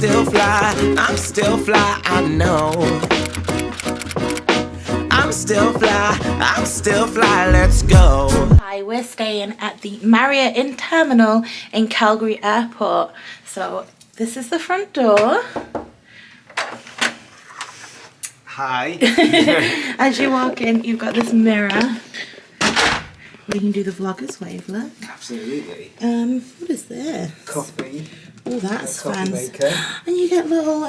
still fly, I know. I'm still fly, let's go. Hi, we're staying at the Marriott in Terminal in Calgary Airport. So this is the front door. Hi. As you walk in, you've got this mirror. We can do the vlogger's wave, look. Absolutely. What is this? Coffee. Oh, that's Coffee fancy. maker. And you get little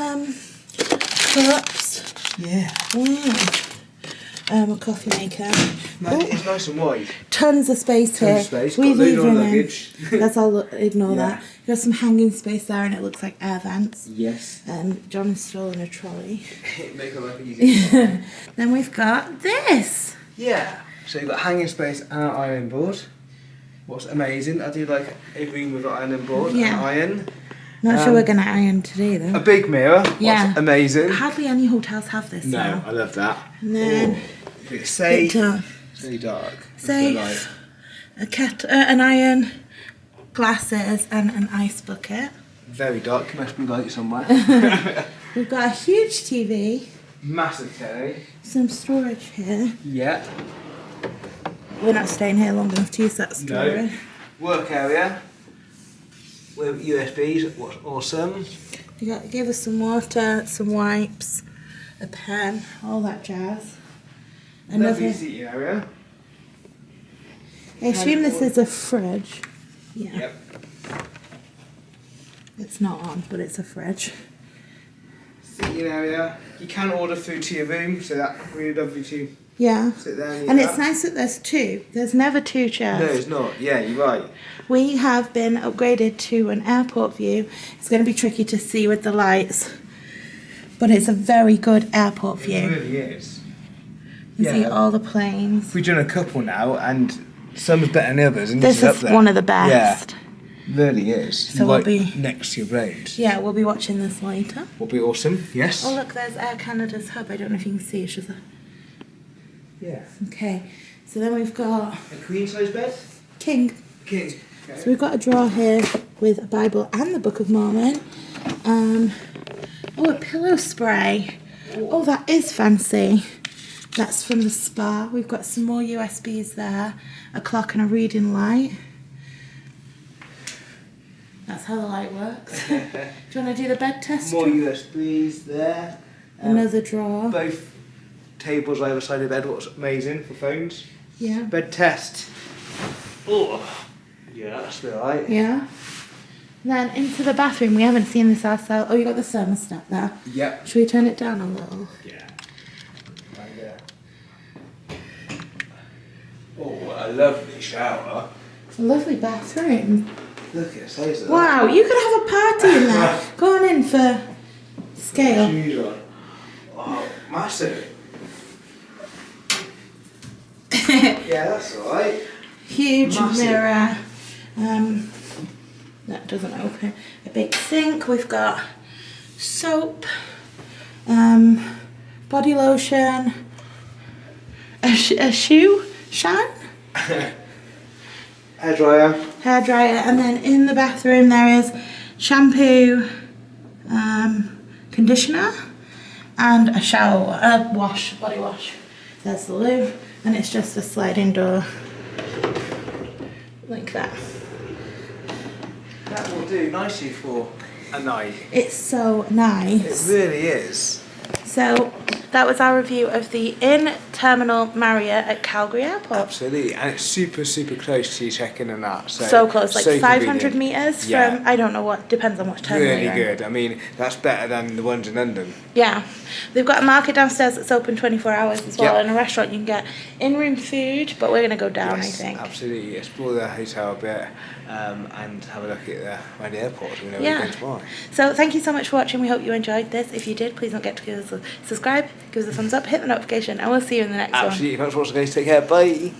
cups. Yeah. Wow. A coffee maker. It's nice and wide. Tons of space here. Tons of space. We've Got even luggage. Let's all ignore Yeah. that. You've got some hanging space there, and it looks like air vents. Yes. John is still in a trolley. Make it like easy. Then we've got this. Yeah. So you've got hanging space and an ironing board. What's amazing, I do like a room with an ironing board and iron. Not sure we're gonna iron today though. A big mirror. Yeah. What's amazing. Hardly any hotels have this. No, now. I love that. And then It's safe. it's Really dark. safe. An iron, glasses, and an ice bucket. Very dark. Must be light somewhere. We've got a huge TV. Massive telly. Some storage here. Yeah. We're not staying here long enough to use that storage. No. Work area. With USBs. What's awesome. You gave us some water, some wipes, a pen, all that jazz. Lovely seating area. I assume this is a fridge. Yeah. Yep. It's not on, but it's a fridge. Seating area. You can order food to your room, so that's really lovely too. Yeah. Sit there and eat And that. it's nice that there's two. There's never two chairs. No, it's not. Yeah, you're right. We have been upgraded to an airport view. It's going to be tricky to see with the lights, but it's a very good airport view. It really is. You can see all the planes. We've done a couple now, and some's better than the others. And This up is there. one of the best. Yeah, really is. So we'll right be next to your road. Yeah, we'll be watching this later. Will be awesome. Yes. Oh look, there's Air Canada's hub. I don't know if you can see. It's just a... Yeah. Okay, so then we've got A queen size bed. King. King. Okay. So we've got a drawer here with a Bible and the Book of Mormon. Oh, a pillow spray. Oh, that is fancy. That's from the spa. We've got some more USBs there. A clock and a reading light. That's how the light works. Do you want to do the bed test? More USBs there. Another drawer. Both tables either side of the bed. What's amazing for phones. Yeah. Bed test. Oh. Yeah, that's alright. Yeah. Then into the bathroom. We haven't seen this ourselves. Oh, you got the thermostat there. Yep. Should we turn it down a little? Yeah. Right there. Oh, a lovely shower. It's a lovely bathroom. Look at the size of that. Wow, you could have a party in there. Go on in for scale. Shoes on. Oh, massive. Yeah, that's alright. Huge Massive. mirror. That doesn't open. A big sink. We've got soap, body lotion, a shoe shine, Hairdryer. hairdryer, and then in the bathroom there is shampoo, conditioner, and a shower, wash, body wash. There's the loo, and it's just a sliding door like that. That will do nicely for a night. It's so nice. It really is. So that was our review of the in-terminal Marriott at Calgary Airport. Absolutely, and it's super, super close to your check-in and that. So close, like so 500 convenient. metres Yeah. from, I don't know what, depends on what terminal Really you're in. good. I mean, that's better than the ones in London. Yeah. They've got a market downstairs that's open 24 hours as well, Yep. and a restaurant you can get in-room food, but we're going to go down, Yes, I think. absolutely. Explore the hotel a bit and have a look at around the airport so we know where Yeah. we're going tomorrow. So thank you so much for watching. We hope you enjoyed this. If you did, please don't forget to give us a subscribe, give us a thumbs up, hit the notification, and we'll see you in the next one. Absolutely. Thanks for watching, guys. Take care. Bye.